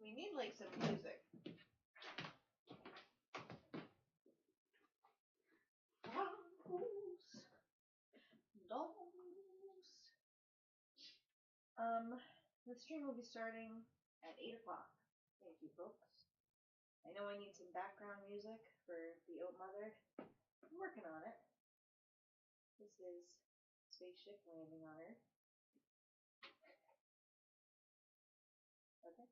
We need like some music. Dolls. The stream will be starting at 8 o'clock. Thank you, folks. I know I need some background music for the Oat Mother. I'm working on it. This is spaceship landing on Earth. Okay.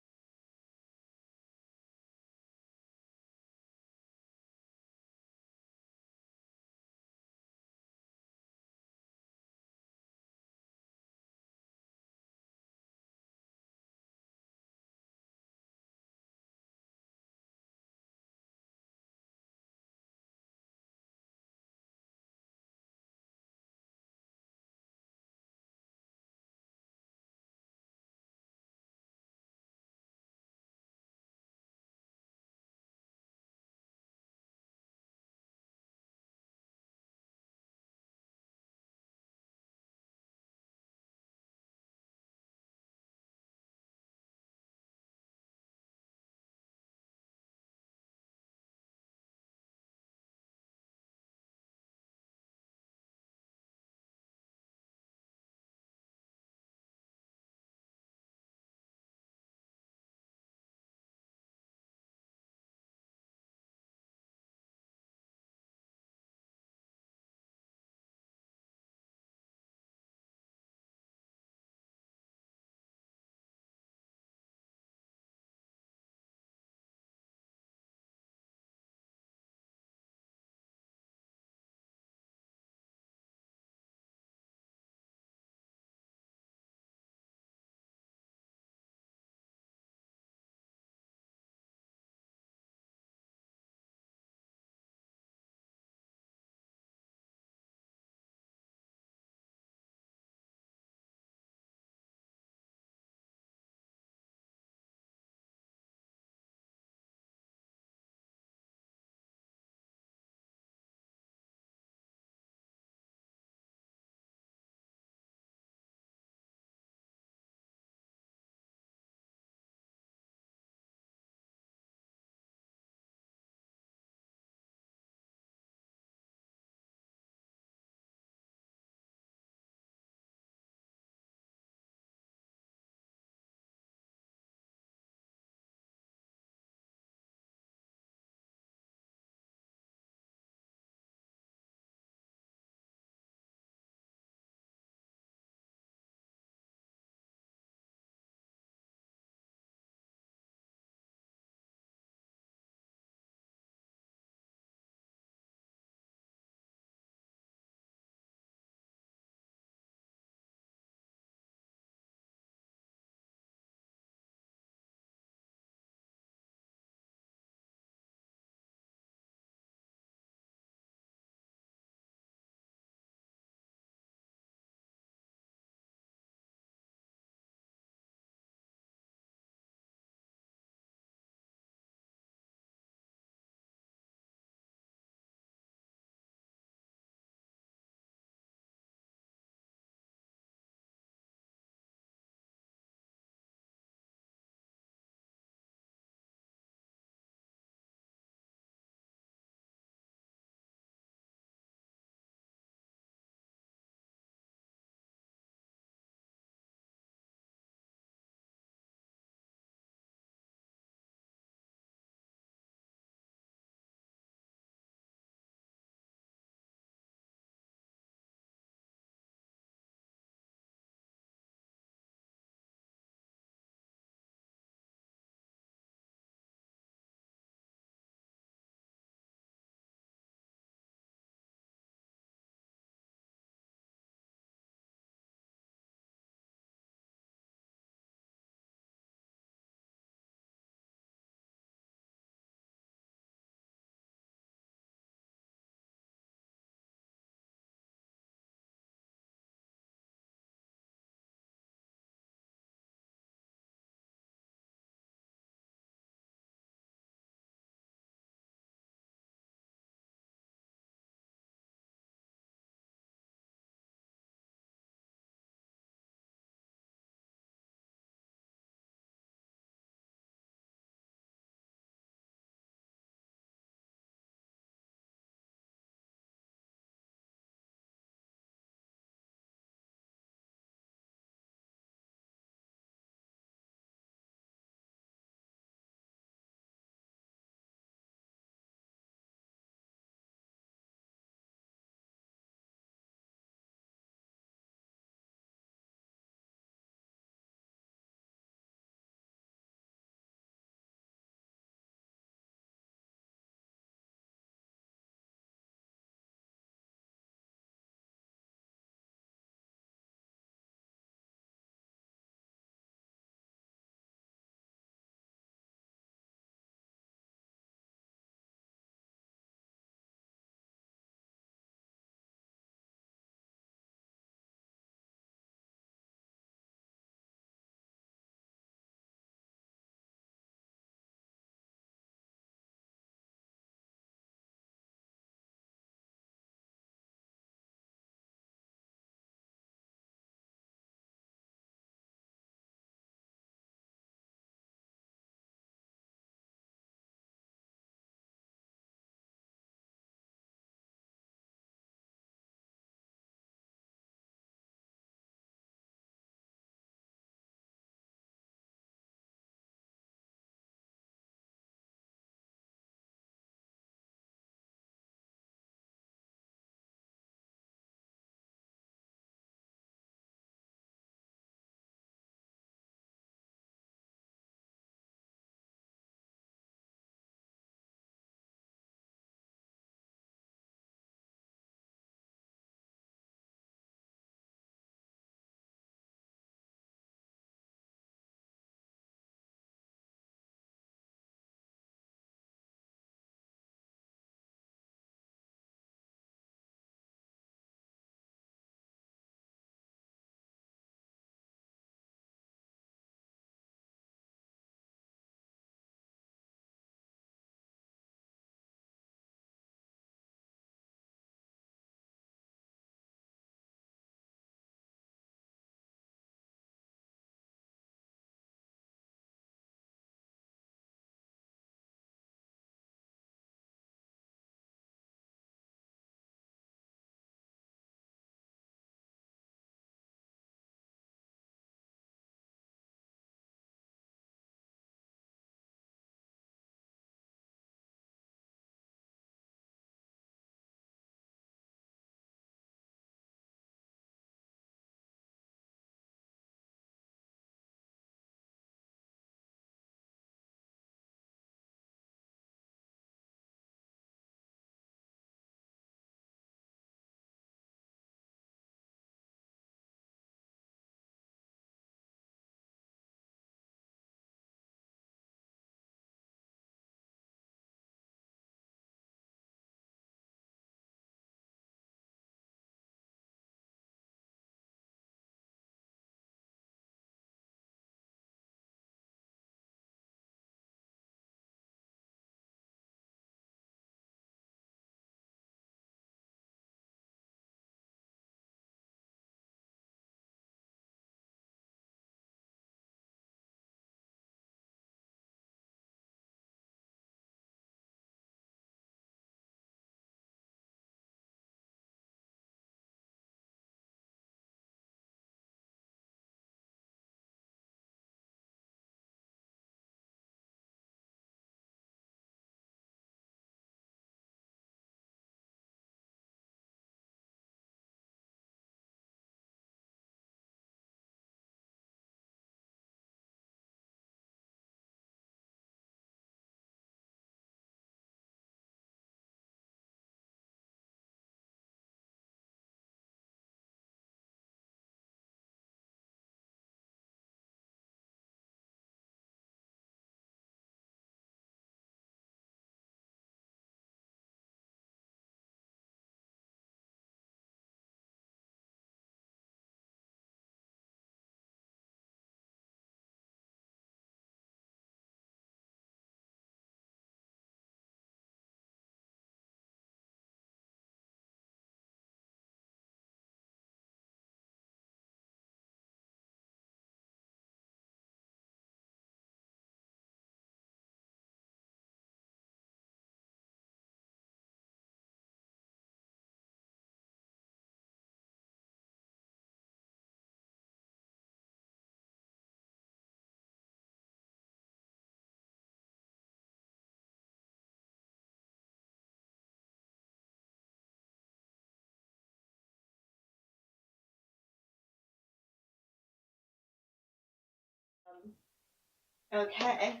Okay.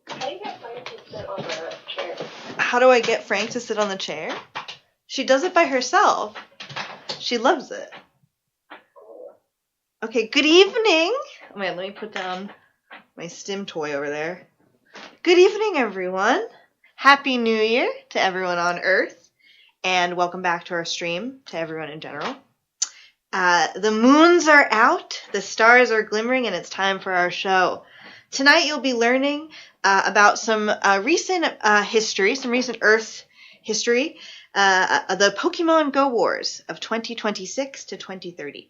How do you get Frank to sit on the chair? How do I get Frank to sit on the chair? She does it by herself. She loves it. Okay, good evening. Oh, wait, let me put down my stim toy over there. Good evening, everyone. Happy New Year to everyone on Earth. And welcome back to our stream to everyone in general. The moons are out, the stars are glimmering, and it's time for our show. Tonight you'll be learning about some recent history, some recent Earth history, the Pokemon Go Wars of 2026 to 2030.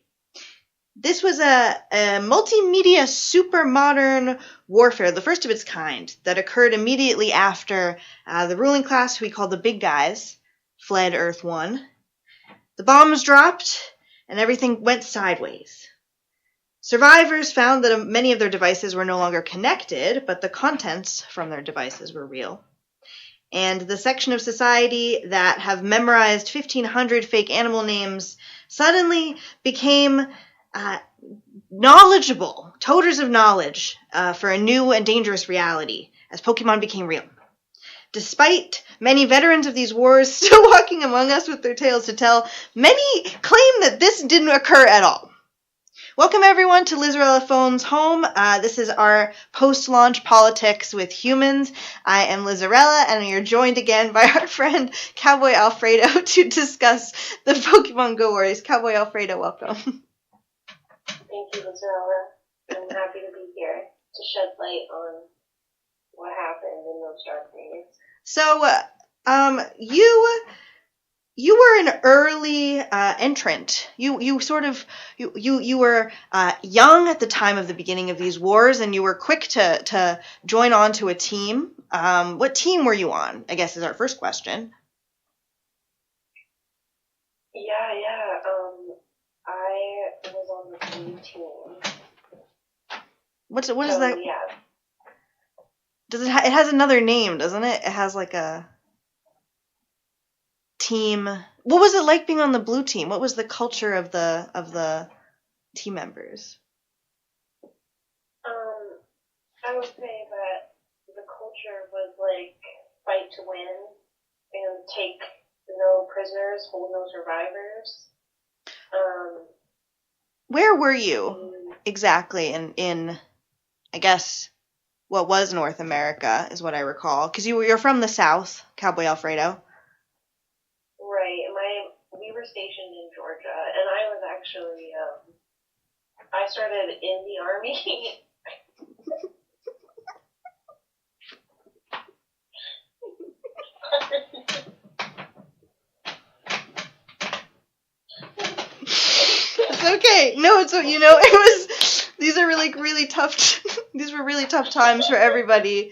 This was a multimedia super modern warfare, the first of its kind, that occurred immediately after the ruling class, who we call the big guys, fled Earth 1. The bombs dropped, and everything went sideways. Survivors found that many of their devices were no longer connected, but the contents from their devices were real. And the section of society that have memorized 1,500 fake animal names suddenly became knowledgeable, toters of knowledge for a new and dangerous reality as Pokemon became real. Despite many veterans of these wars still walking among us with their tales to tell, many claim that this didn't occur at all. Welcome everyone to Lizarella Phones Home. This is our post-launch politics with humans. I am Lizarella, and we are joined again by our friend Cowboy Alfredo to discuss the Pokemon Go Wars. Cowboy Alfredo, welcome. Thank you, Lizarella. I'm happy to be here to shed light on what happened in those dark days. So, you were an early entrant. You were young at the time of the beginning of these wars, and you were quick to join on to a team. What team were you on, I guess, is our first question. Yeah. I was on the blue team. What is that? Yeah. Does it has another name, doesn't it? It has like a team. What was it like being on the blue team? What was the culture of the team members? I would say that the culture was like fight to win and take no prisoners, hold no survivors. Where were you exactly in I guess what was North America is what I recall, because you're from the South, Cowboy Alfredo. Right. We were stationed in Georgia, and I was actually I started in the Army. It's okay. No, it was. These are really tough. These were really tough times for everybody.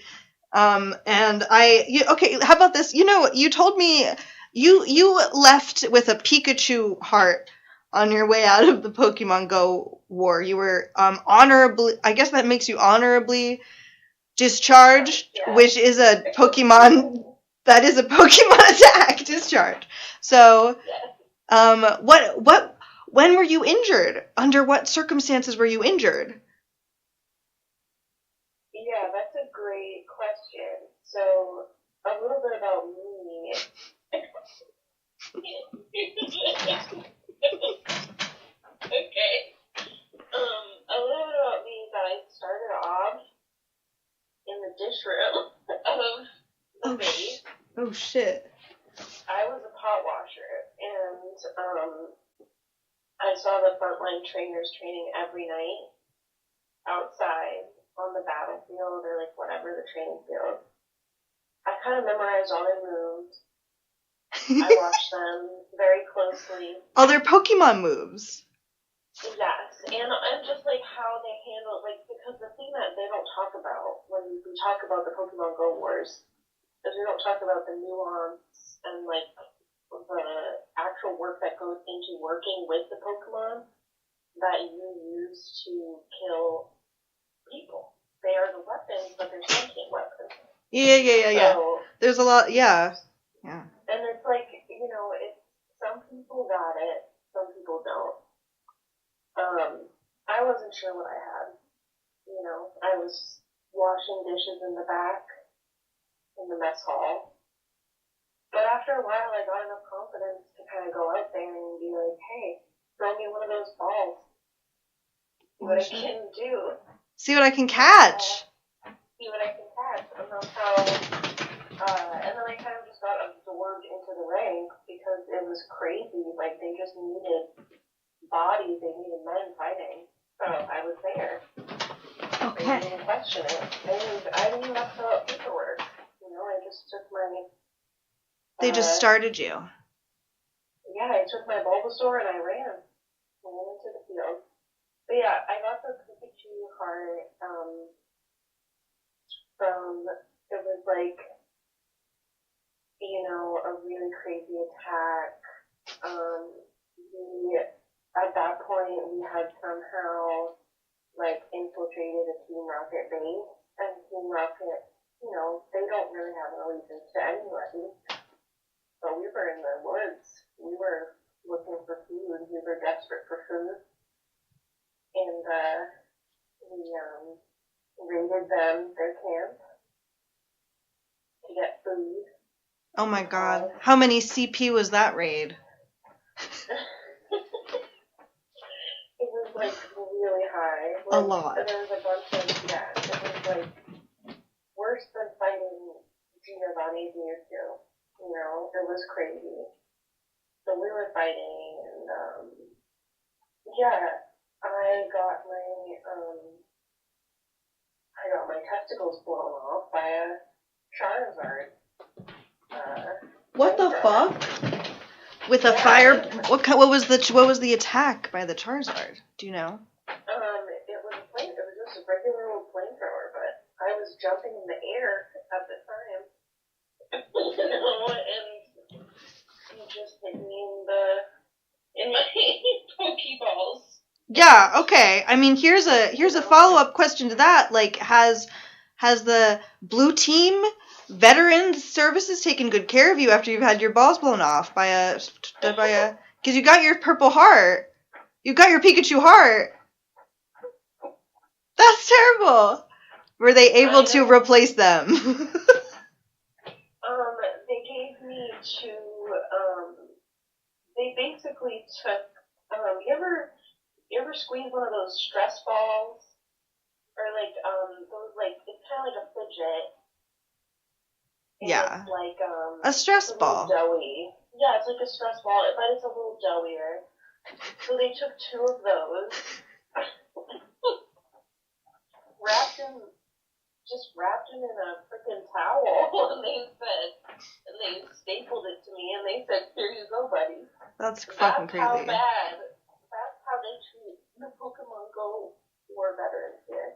And okay. How about this? You told me you left with a Pikachu heart on your way out of the Pokemon Go war. You were honorably. I guess that makes you honorably discharged, yeah. Which is a Pokemon. That is a Pokemon attack discharge. So, when were you injured? Under what circumstances were you injured? Yeah, that's a great question. So, a little bit about me. Okay. A little bit about me is that I started off in the dish room of the base. Oh, shit. I was a pot washer, and I saw the frontline trainers training every night outside on the battlefield or like whatever the training field. I kind of memorized all their moves. I watched them very closely. All their Pokemon moves. Yes, and just like how they handle, like, because the thing that they don't talk about when we talk about the Pokemon Go Wars is we don't talk about the nuance and like the actual work that goes into working with the Pokemon that you use to kill people. They are the weapons, but they're sentient weapons. Yeah. So, there's a lot, yeah. And it's like, it's some people got it, some people don't. I wasn't sure what I had. I was washing dishes in the back, in the mess hall. But after a while, I got enough confidence to kind of go out there and be like, hey, throw me one of those balls. See what I can do. See what I can catch. See what I can catch. And that's how, and then I kind of just got absorbed into the ranks because it was crazy. Like, they just needed bodies, they needed men fighting. So I was there. Okay. I didn't question it. And I didn't even have to fill out paperwork. I just took my... They just started you. Yeah, I took my Bulbasaur and I ran. I went into the field. But yeah, I got the Pikachu heart from... It was like, a really crazy attack. At that point, we had somehow, infiltrated a Team Rocket base. And Team Rocket, they don't really have an allegiance to anybody. So we were in the woods. We were looking for food. We were desperate for food. And we raided their camp to get food. Oh my god. How many CP was that raid? It was really high. A lot. There was a bunch of, it was worse than fighting Giovanni's Mewtwo. It was crazy. So we were fighting, and I got my testicles blown off by a Charizard. What the fuck? With a fire? What was the attack by the Charizard? Do you know? It was just a regular old flamethrower, but I was jumping in the air at the time. And he just hit me in my Pokeballs. Yeah, okay. I mean, here's a follow-up question to that. Like, has the blue team veterans services taken good care of you after you've had your balls blown off by a because you got your purple heart. You got your Pikachu heart. That's terrible. Were they able to replace them? They gave me they basically took, you ever squeeze one of those stress balls? Or those, it's kind of like a fidget. And Yeah. it's a stress ball. Doughy. Yeah, it's like a stress ball, but it's a little doughier. So they took 2 of those, wrapped him in a freaking towel, and they stapled it to me, and they said, "Here you go, buddy." That's fucking crazy. That's how they treat the Pokemon Go war veterans here.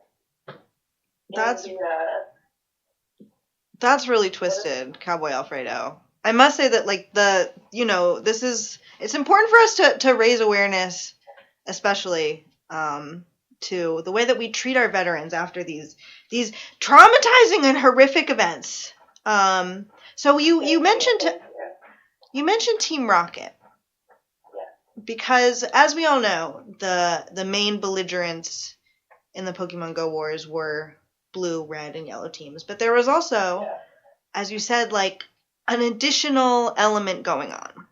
That's really twisted, Cowboy Alfredo. I must say that, it's important for us to raise awareness, especially, to the way that we treat our veterans after these traumatizing and horrific events. So you mentioned Team Rocket. Because, as we all know, the main belligerents in the Pokemon Go wars were blue, red, and yellow teams. But there was also, as you said, an additional element going on.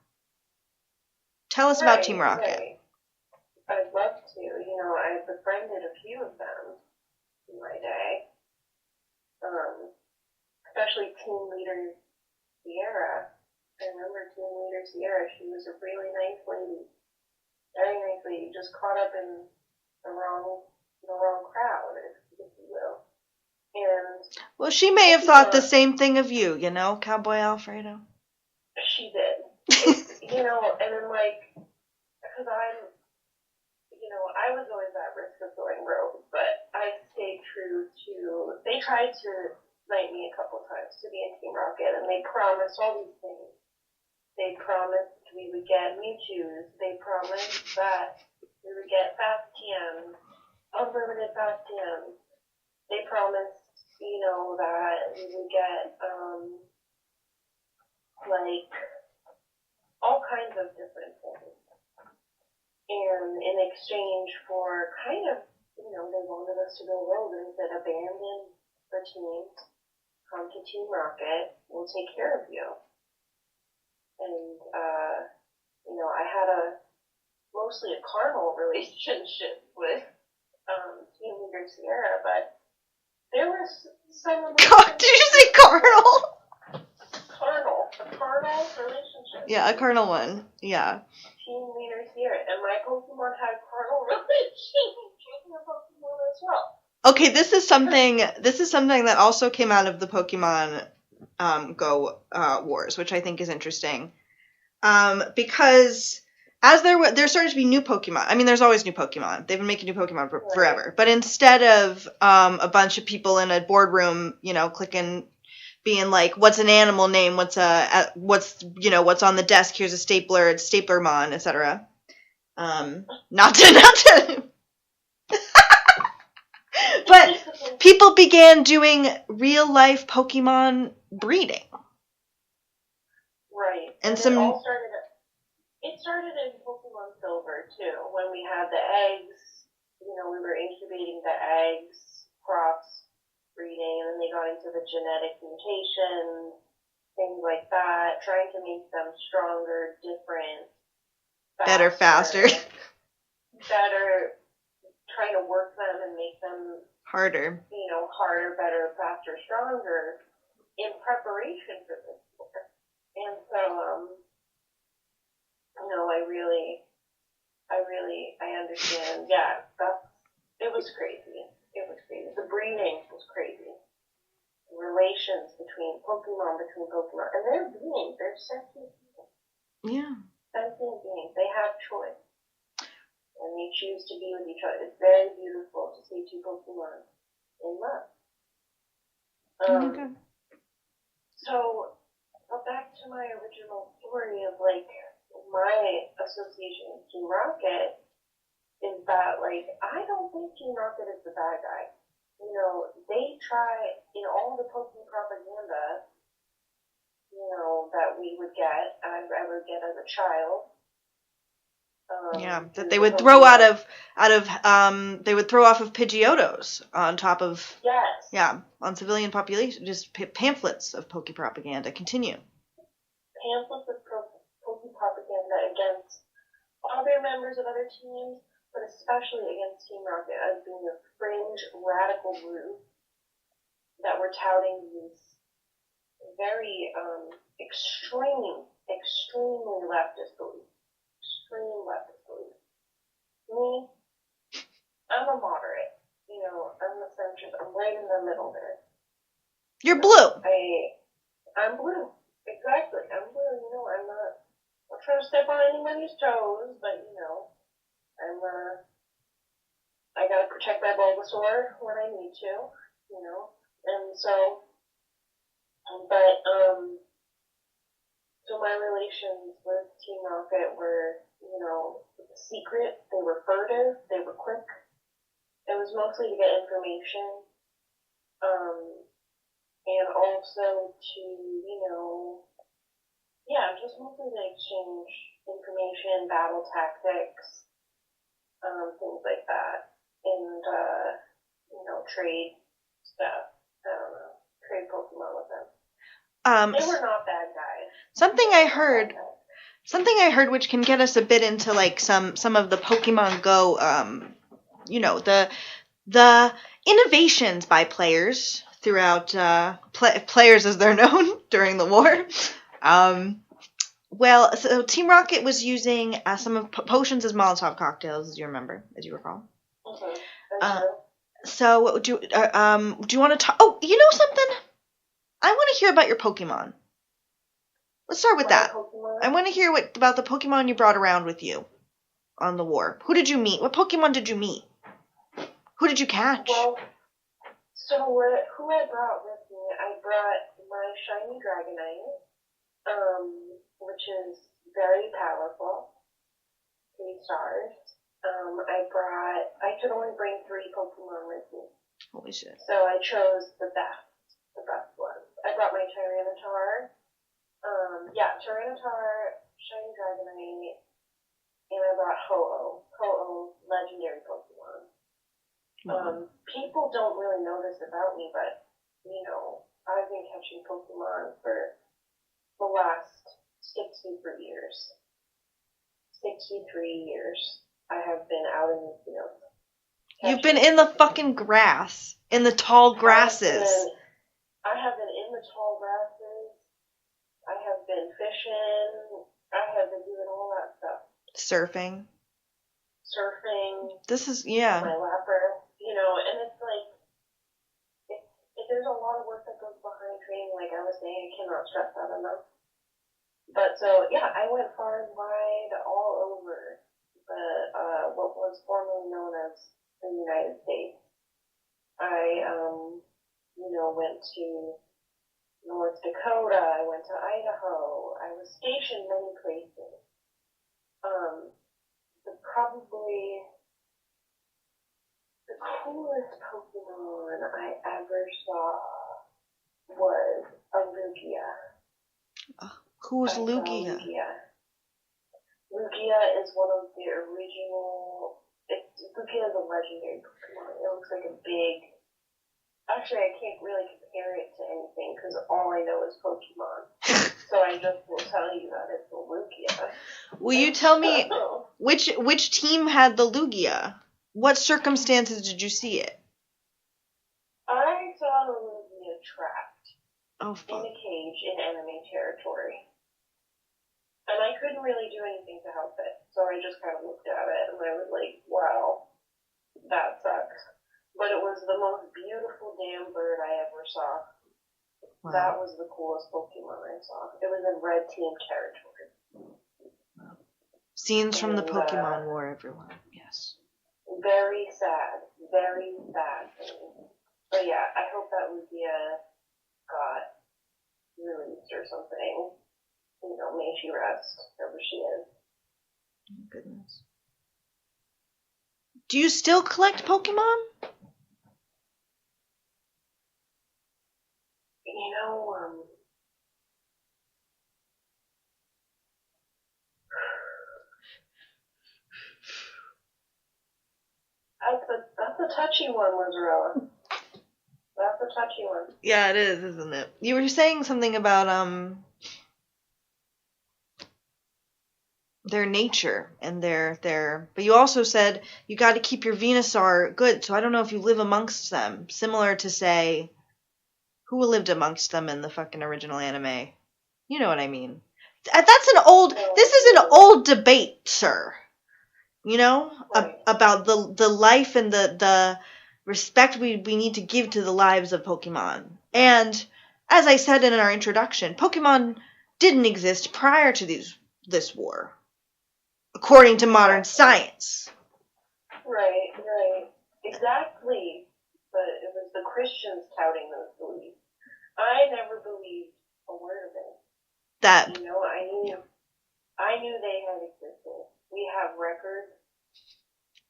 Tell us about Team Rocket. Right. I'd love to. I befriended a few of them in my day. Especially Team Leader Sierra. I remember Team Leader Sierra. She was a really nice lady. Very nice lady. Just caught up in the wrong crowd, if you will. And well, she may have thought the same thing of you, Cowboy Alfredo. She did. And then because I was always at risk of going rogue, but I stayed true to. They tried to knight me a couple times to be in Team Rocket, and they promised all these things. They promised we would get Mewtwo's. They promised that we would get fast TMs, unlimited fast TMs. They promised, that we would get, all kinds of different things. And in exchange for kind of they wanted us to go rogue, and they said, abandon the team, come to Team Rocket, we'll take care of you. And, I had mostly a carnal relationship with Team Leader Sierra, but there was some of God, did you say carnal? a carnal relationship. Yeah, a carnal one. Yeah. Team Leader Sierra, and my Pokemon had carnal relations with your Pokemon as well. Okay, this is something that also came out of the Pokemon Go wars, which I think is interesting. Because as there started to be new Pokemon. I mean, there's always new Pokemon. They've been making new Pokemon forever. But instead of a bunch of people in a boardroom, clicking, being like, what's an animal name? What's on the desk? Here's a stapler. It's Staplermon, etc. Not to. But people began doing real life Pokemon breeding. Right. And it started in Pokemon Silver too, when we had the eggs. We were incubating the eggs, cross breeding, and then they got into the genetic mutation, things like that, trying to make them stronger, different, better, faster. Better, trying to work them and make them harder, better, faster, stronger in preparation for this war. And so, I understand. Yeah, it was crazy. It was crazy. The breeding was crazy. The relations between Pokemon, and they're beings. They're sentient beings. Yeah. Sentient beings. They have choice. And they choose to be with each other. It's very beautiful to see two Pokemon in love. Okay. So, back to my original story of, my association with Team Rocket is that, I don't think Team Rocket is the bad guy. They try, in all the Pokemon propaganda, that we would get, I would get as a child. That they would throw they would throw off of Pidgeotos on top of, on civilian population, just pamphlets of Poke propaganda. Continue. Pamphlets of Poke propaganda against other members of other teams, but especially against Team Rocket as being a fringe, radical group that were touting these very extremely leftist beliefs. Extreme leftist beliefs. Me, I'm a moderate. I'm the centrist. I'm right in the middle there. You're blue. I'm blue. Exactly. I'm blue. I'm not trying to step on anybody's toes, but I gotta protect my Bulbasaur when I need to, and so, so my relations with Team Rocket were, secret, they were furtive, they were quick. It was mostly to get information, and also to, just mostly to exchange information, battle tactics, things like that, and, trade stuff. I don't know, trade Pokemon with them. They were not bad guys. Something I heard which can get us a bit into some of the Pokemon Go, the innovations by players throughout, players as they're known during the war. So Team Rocket was using some of potions as Molotov cocktails, as you recall. Mm-hmm. So do you want to talk? Oh, you know something? I want to hear about your Pokemon. Let's start with that. Pokemon? I want to hear about the Pokemon you brought around with you on the war. Who did you meet? What Pokemon did you meet? Who did you catch? Well, so who I brought with me? I brought my shiny Dragonite, which is very powerful. 3 stars. I could only bring 3 Pokemon with me. Holy shit. So I chose the best ones. I brought my Tyranitar, Tyranitar, shiny Dragonite, and I brought Ho-Oh, legendary Pokemon. People don't really know this about me, but, you know, I've been catching Pokemon for the last 63 years. 63 years. I have been out in the field. You've been in the fucking grass. In the tall grasses. I have been in the tall grasses. I have been fishing. I have been doing all that stuff. Surfing. This is, my lapper, you know, and it's like, there's a lot of work that goes behind training, like I was saying, I cannot stress that enough. But so, yeah, I went far and wide all over what was formerly known as the United States. I, went to North Dakota, I went to Idaho, I was stationed many places. Probably the coolest Pokemon I ever saw was a Lugia. Who's Lugia? Lugia is one of the original. Lugia is a legendary Pokemon. It looks like a big. Actually, I can't really compare it to anything because all I know is Pokemon. So I just will tell you that it's a Lugia. Will you tell me which team had the Lugia? What circumstances did you see it? I saw the Lugia trapped in a cage in enemy territory. And I couldn't really do anything to help it. So I just kind of looked at it and I was like, wow, that sucks. But it was the most beautiful damn bird I ever saw. Wow. That was the coolest Pokemon I saw. It was in red team territory. Wow. Scenes from the Pokemon War, everyone. Yes. Very sad. Very sad thing. But yeah, I hope that Lugia got released or something. You know, may she rest wherever she is. Oh, goodness. Do you still collect Pokemon? You know, that's a touchy one, Lizarella. That's a touchy one. Yeah, it is, isn't it? You were saying something about their nature and their but you also said you got to keep your Venusaur good, so I don't know if you live amongst them, similar to, say, who lived amongst them in the fucking original anime. You know what I mean. This is an old debate, sir. You know, right. About the life and the respect we need to give to the lives of Pokemon. And as I said in our introduction, Pokemon didn't exist prior to this war, according to modern science. Right. Exactly. But it was the Christians touting those beliefs. I never believed a word of it. You know, I knew they had existed. We have records.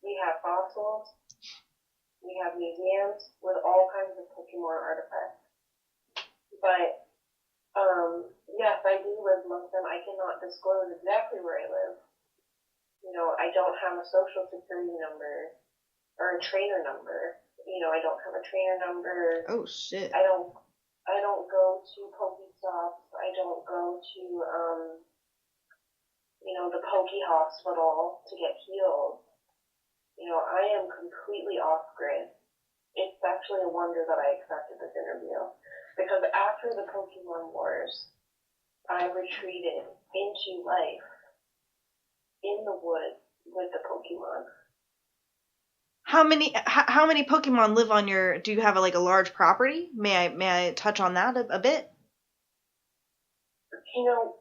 We have fossils. We have museums with all kinds of Pokemon artifacts. But, yes, I do live amongst them. I cannot disclose exactly where I live. You know, I don't have a social security number or a trainer number. You know, I don't have a trainer number. Oh, shit. I don't go to Pokestops. I don't go to, the Poke Hospital to get healed. You know, I am completely off-grid. It's actually a wonder that I accepted this interview. Because after the Pokemon Wars, I retreated into life in the woods with the Pokemon. How many Pokemon live on your? Do you have a large property? May I touch on that a bit? You know,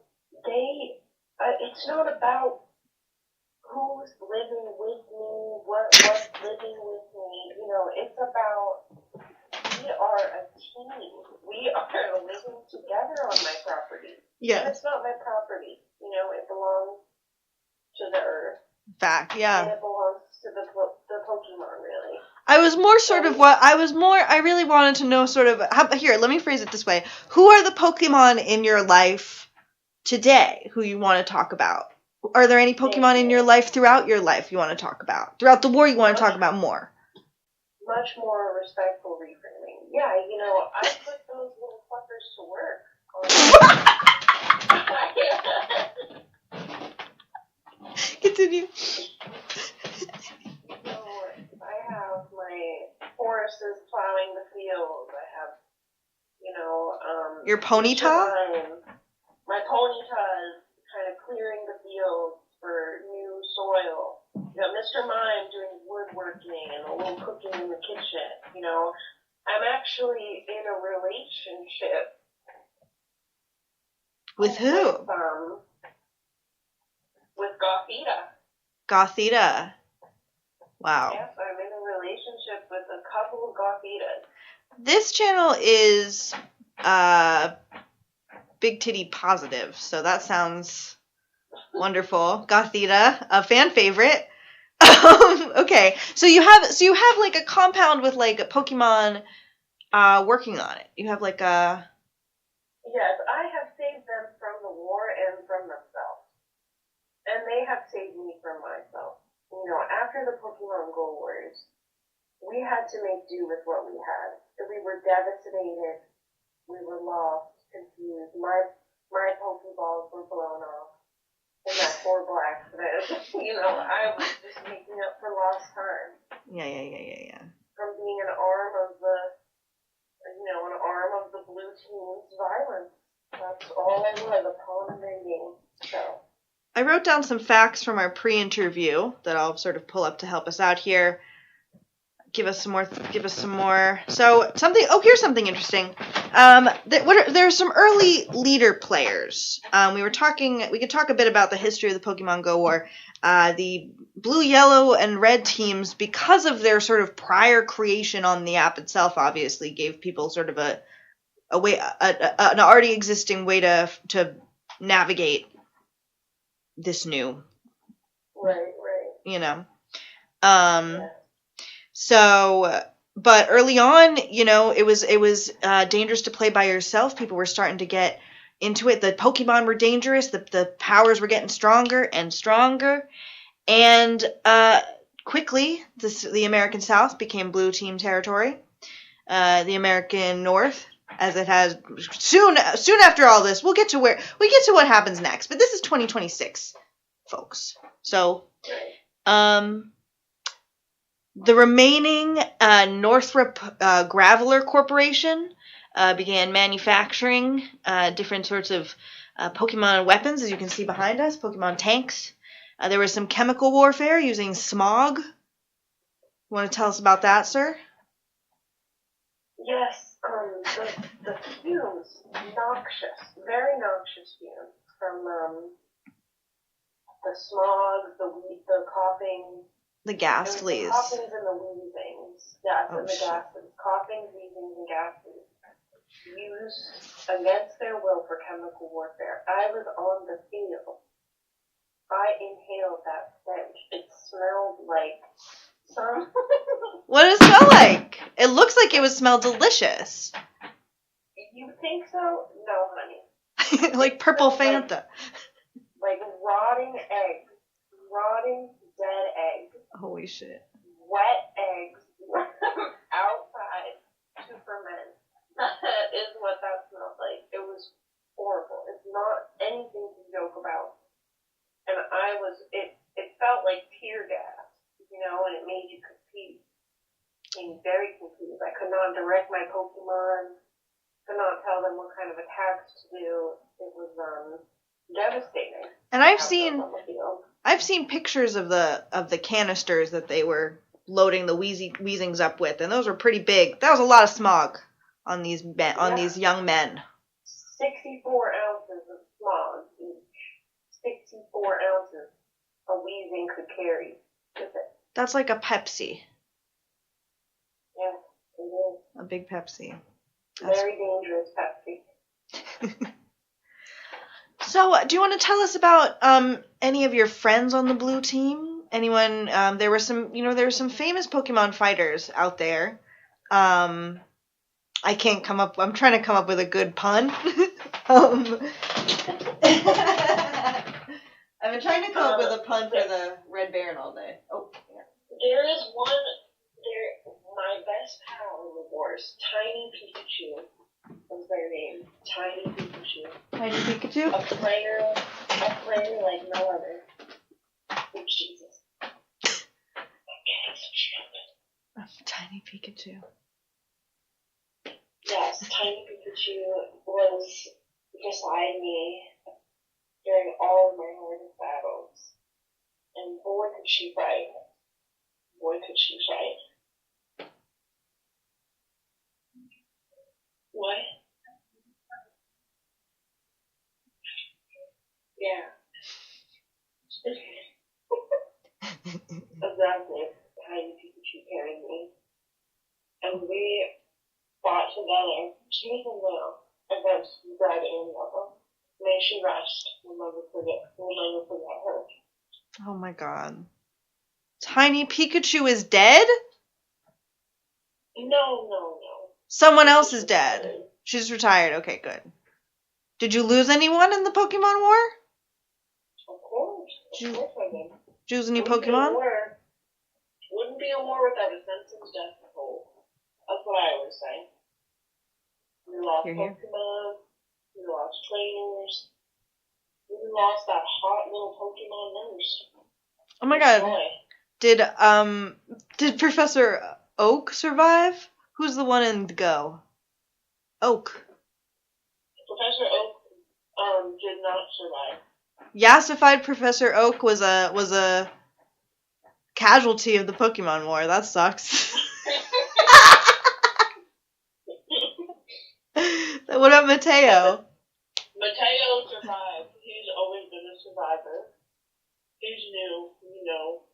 it's not about who's living with me, what's living with me. You know, it's about we are a team. We are living together on my property. Yeah. And it's not my property. You know, it belongs to the earth. Fact, yeah. And it belongs to the Pokemon, really. I really wanted to know sort of, here, let me phrase it this way. Who are the Pokemon in your life today who you want to talk about? Are there any Pokemon in your life throughout your life you want to talk about? Throughout the war you want to talk about more? much more respectful reframing. Yeah, you know, I put those little fuckers to work. Continue. So I have my horses plowing the field. I have, you know, Your ponyta? My ponyta is kind of clearing the fields for new soil. You know, Mr. Mime doing woodworking and a little cooking in the kitchen. You know, I'm actually in a relationship. With who? With Gothita. Gothita. Wow. Yes, I'm in a relationship with a couple of Gothitas. This channel is big titty positive, so that sounds wonderful. Gothita, a fan favorite. Okay, so you have like a compound with like a Pokemon working on it. You have like a. Yes, I have saved them from the war and from themselves, and they have saved me from myself. You know, after the Pokemon Go Wars, we had to make do with what we had. We were devastated. We were lost, confused. My Pokeballs were blown off in that horrible accident. You know, I was just making up for lost time. Yeah. From being an arm of the blue team's violence. That's all I was, a pawn in their game. So. I wrote down some facts from our pre-interview that I'll sort of pull up to help us out here. Give us some more. So something. Oh, here's something interesting. There's some early leader players. We could talk a bit about the history of the Pokemon Go War. The blue, yellow, and red teams, because of their sort of prior creation on the app itself, obviously gave people sort of an already existing way to navigate this new. Right. You know. So, but early on, you know, it was dangerous to play by yourself. People were starting to get into it. The Pokemon were dangerous. The powers were getting stronger and stronger. And quickly, the American South became blue team territory. The American North, as it has soon after all this, we'll get to what happens next. But this is 2026, folks. So, the remaining Northrop Graveler Corporation began manufacturing different sorts of Pokemon weapons, as you can see behind us, Pokemon tanks. There was some chemical warfare using smog. You want to tell us about that, sir? Yes, the fumes, very noxious fumes from the smog, the coughing. The ghastlies. The coughings and the wheezings. Yes, and the gases. Coughings, wheezings, and gases. Used against their will for chemical warfare. I was on the field. I inhaled that stench. It smelled like some... What did it smell like? It looks like it would smell delicious. You think so? No, honey. Like purple Fanta. Like rotting eggs. Rotting dead eggs. Holy shit. Wet eggs outside to ferment. That is what that smelled like. It was horrible. It's not anything to joke about. And it felt like tear gas, you know, and it made you confused. Very confused. I could not direct my Pokemon, could not tell them what kind of attacks to do. It was devastating. And I've seen pictures of the canisters that they were loading the Weezings up with, and those were pretty big. That was a lot of smog on these young men. 64 ounces of smog each. 64 ounces a Weezing could carry with it. That's like a Pepsi. Yeah, it is. A big Pepsi. Very dangerous Pepsi. So, do you want to tell us about any of your friends on the blue team? Anyone? There were some famous Pokemon fighters out there. I'm trying to come up with a good pun. I've been trying to come up with a pun for the Red Baron all day. Oh, yeah. There is one. My best pal in the wars. Tiny Pikachu was their name. Tiny Pikachu. Tiny Pikachu? A player like no other. Oh, Jesus. I'm getting so stupid. Tiny Pikachu. Yes, Tiny Pikachu was beside me during all of my hardest battles. And boy could she fight. Boy could she fight. What? Yeah. Exactly. Tiny Pikachu carried me. And we fought together, tooth and nail, against Red and Yellow. May she rest. We'll never forget her. Oh my god. Tiny Pikachu is dead? No. Someone else is dead. She's retired. Okay, good. Did you lose anyone in the Pokemon War? Of course. Of course I did. Did you lose any Pokemon? Wouldn't be a war without a senseless death toll. That's what I always say. We lost Pokemon. We lost trainers. We lost that hot little Pokemon nurse. Oh my god. Did Professor Oak survive? Who's the one in the Go? Oak. Professor Oak did not survive. Yassified Professor Oak was a casualty of the Pokemon War. That sucks. What about Mateo? Mateo survived. He's always been a survivor. He's new, you know.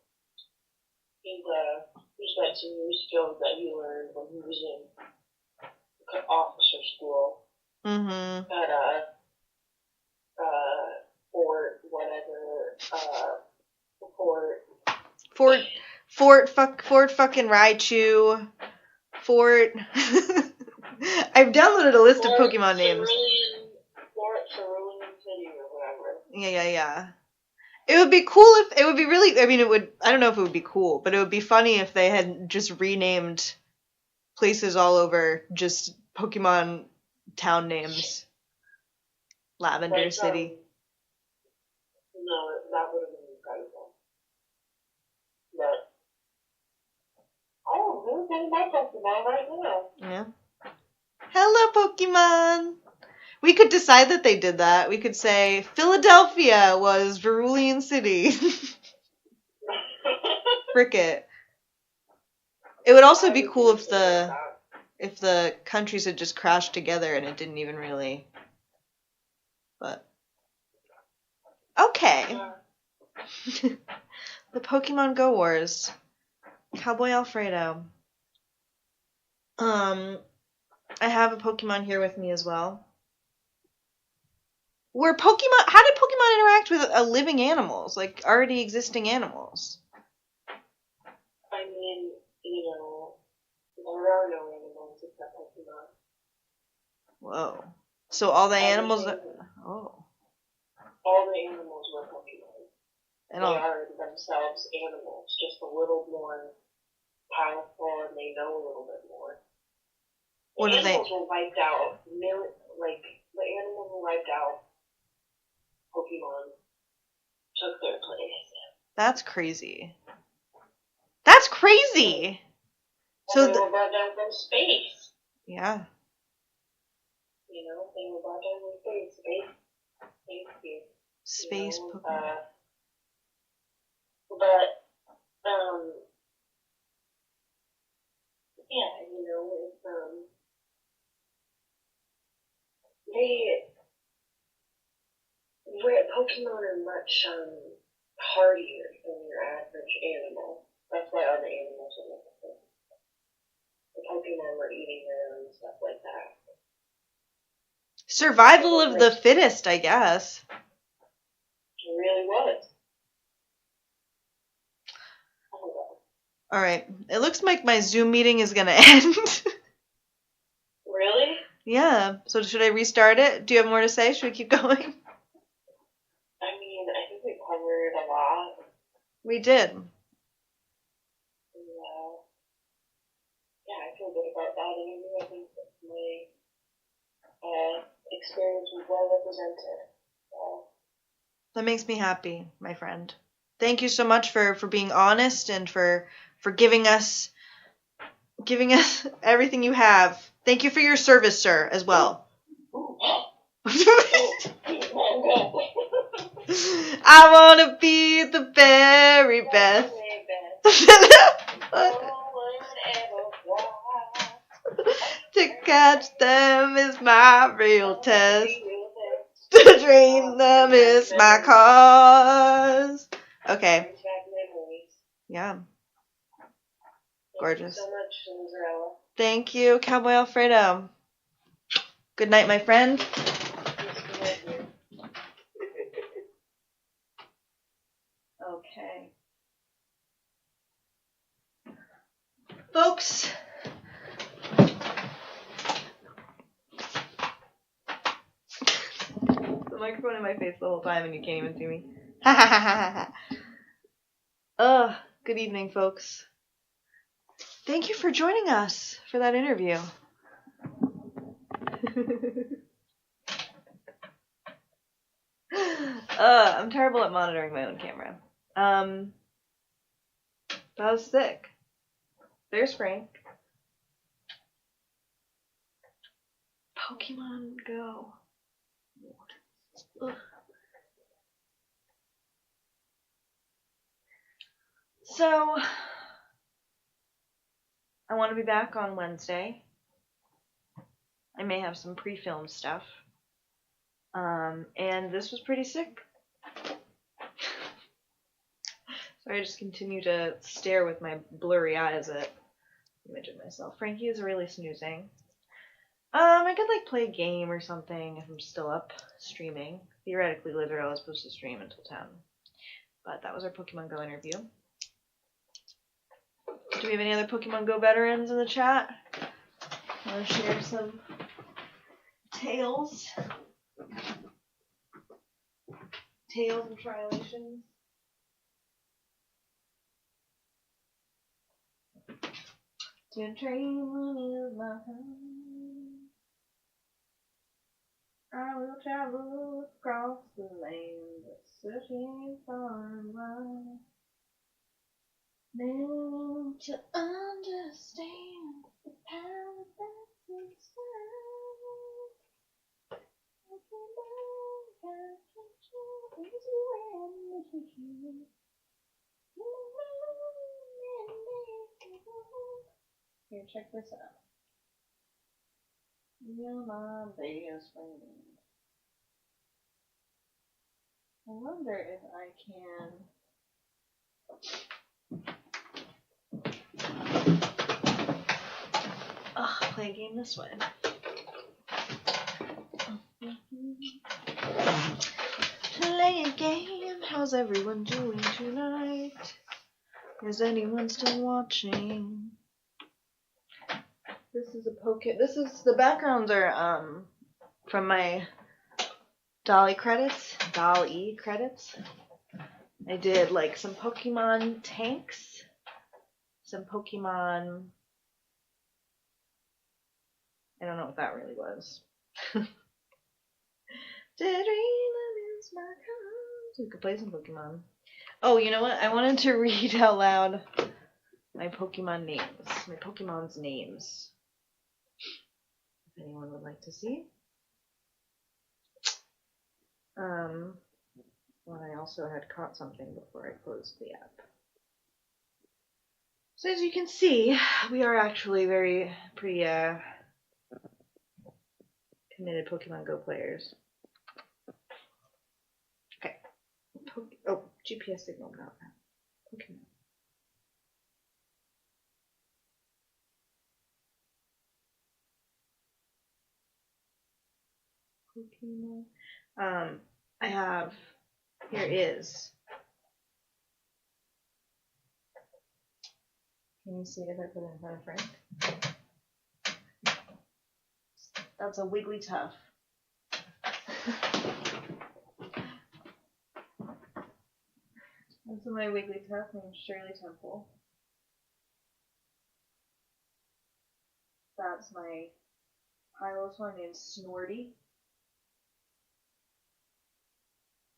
He's got some new skills that he learned when he was in officer school. Mm-hmm. At Fort Fort fucking Raichu. Fort. I've downloaded a list of Pokemon names. Fort Cerulean City or whatever. Yeah. It would be cool if, it would be really, I mean, I don't know if it would be cool, but it would be funny if they had just renamed places all over just Pokemon town names. Lavender City. No, that would have been incredible. But, we're getting back Pokemon right now. Yeah. Hello, Pokemon! We could decide that they did that. We could say Philadelphia was Verulian City. Frick it. It would also be cool if the countries had just crashed together and it didn't even really. But okay. The Pokemon Go Wars. Cowboy Alfredo. I have a Pokemon here with me as well. How did Pokemon interact with living animals, like already existing animals? I mean, there are no animals except Pokemon. Whoa. So all the animals All the animals were Pokemon. And they are themselves animals, just a little more powerful and they know a little bit more. The animals were wiped out. The animals were wiped out. Pokemon took their place. That's crazy. That's crazy! So they were brought down from space. Yeah. They were brought down from space. Space Pokemon. But, Pokemon are much hardier than your average animal. That's why other animals are like this. The Pokemon were eating them and stuff like that. Survival of the fittest, I guess. It really was. Alright, it looks like my Zoom meeting is gonna end. Really? Yeah, so should I restart it? Do you have more to say? Should we keep going? I think we covered a lot. We did. Yeah, I feel experience was well represented. That makes me happy, my friend. Thank you so much for being honest and for giving us everything you have. Thank you for your service, sir, as well. I wanna be the very best. To catch them is my real test. To dream them is my cause. Okay. Yeah. Gorgeous. Thank you so much, Lizarella. Thank you, Cowboy Alfredo. Good night, my friend. Okay. Folks. The microphone in my face the whole time and you can't even see me. Good evening, folks. Thank you for joining us for that interview. I'm terrible at monitoring my own camera. That was sick. There's Frank. Pokemon Go. Ugh. So, I want to be back on Wednesday. I may have some pre-filmed stuff. And this was pretty sick. So I just continue to stare with my blurry eyes at the image of myself. Frankie is really snoozing. I could play a game or something if I'm still up streaming. Theoretically, Lizarella is supposed to stream until 10. But that was our Pokemon Go interview. Do we have any other Pokemon Go veterans in the chat? Want to share some tales? Tales and trialations? To dream is my home. I will travel across the land, searching far and wide. Meant to understand the power that's inside. I can catch you into energy. Here, check this out. You're my best friend. I wonder if I can play a game this way. Play a game. How's everyone doing tonight? Is anyone still watching? This is the backgrounds are from my DALL-E credits. I did some Pokemon tanks, some Pokemon. I don't know what that really was. We could play some Pokemon. Oh, you know what? I wanted to read out loud my Pokemon's names. If anyone would like to see. Well, I also had caught something before I closed the app. So as you can see, we are actually pretty committed Pokemon Go players. Okay. GPS signal not that. Pokemon. I have, here is, can you see it if I put it in front of Frank? That's a Wigglytuff. This is my Wigglytuff named Shirley Temple. That's my Pilot's one named Snorty.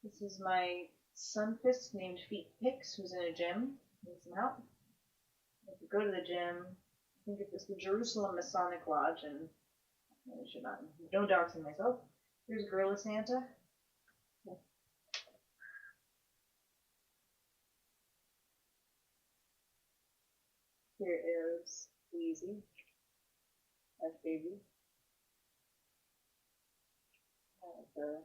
This is my sunfisk named Feet Picks, who's in a gym. Needs some help. If you go to the gym, I think it's the Jerusalem Masonic Lodge, and I should not. No doxing myself. Here's Gorilla Santa. Here is Wheezy. That's baby. The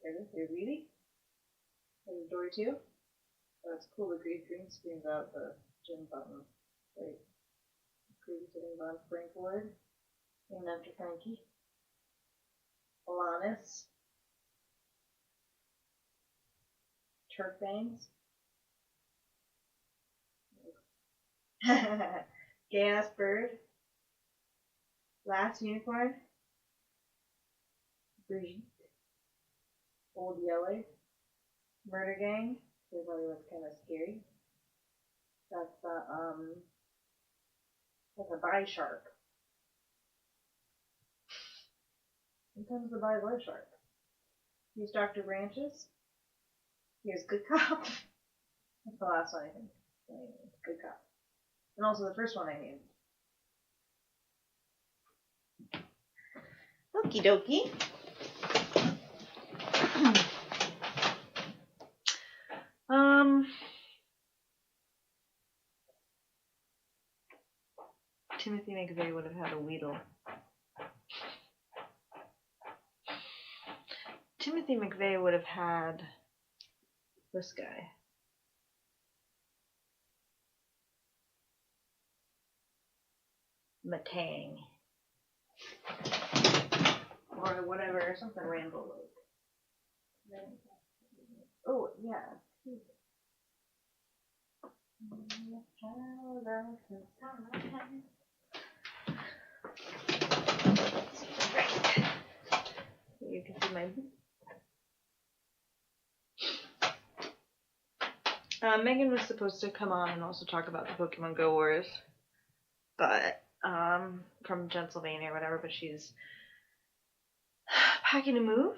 there's Wheezy. There's Dory too. Oh, it's cool. The green screens out the gym button. Right. Green sitting on Frank Ward. Named after Frankie. Alanis. Turf Bangs. Gay Ass Bird. Last Unicorn. Brigitte. Old Yeller. Murder Gang. Everybody was kind of scary. That's a bi shark. Sometimes the bi was shark. Here's Dr. Branches. Here's Good Cop. That's the last one I think. Good Cop. And also the first one I named. Okie dokie. Timothy McVeigh would have had a Weedle. Timothy McVeigh would have had this guy. Matang. Or whatever, something Rambo like. Oh, yeah. You can see my Megan was supposed to come on and also talk about the Pokemon Go Wars, but from Pennsylvania or whatever, but she's packing to move.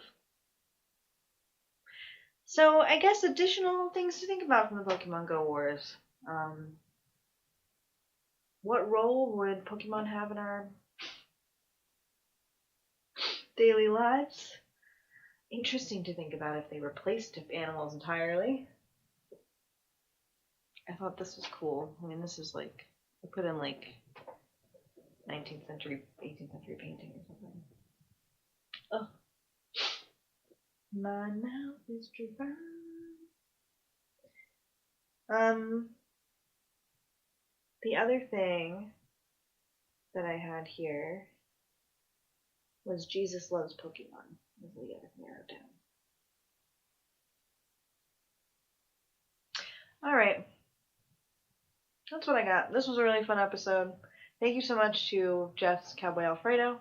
So I guess additional things to think about from the Pokemon Go Wars. What role would Pokemon have in our daily lives? Interesting to think about if they replaced animals entirely. I thought this was cool. I mean, this is like, I put in like 19th century, 18th century painting or something. Oh. My mouth is dry. The other thing that I had here was Jesus Loves Pokemon. This is the other thing I wrote down. Alright. That's what I got. This was a really fun episode. Thank you so much to Jeff's Cowboy Alfredo.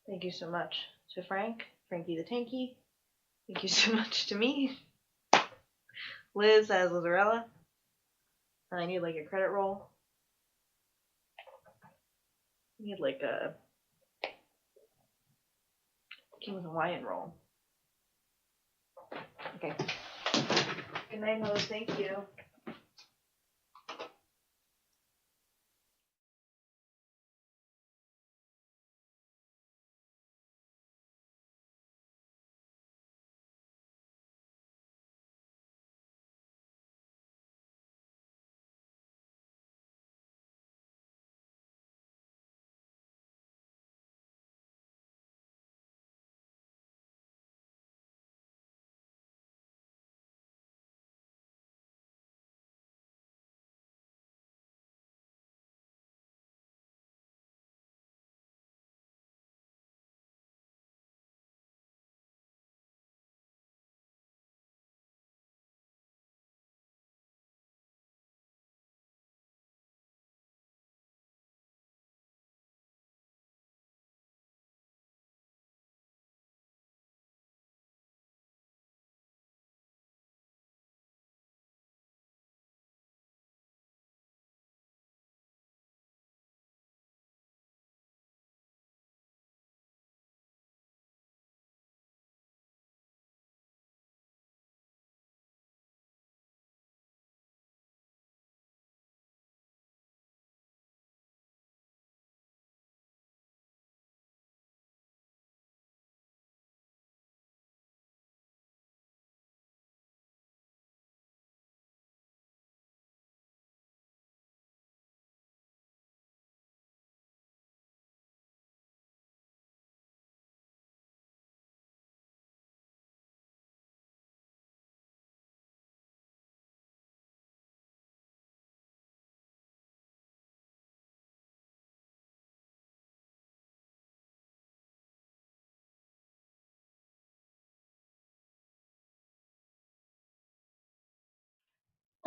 Thank you so much to Frankie the Tanky. Thank you so much to me. Liz as Lizarella. And I need like a credit roll. I need like a King's Hawaiian roll. Okay. Good night, Rose. Thank you.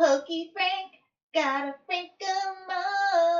Pokey Frank, gotta Frank 'em all.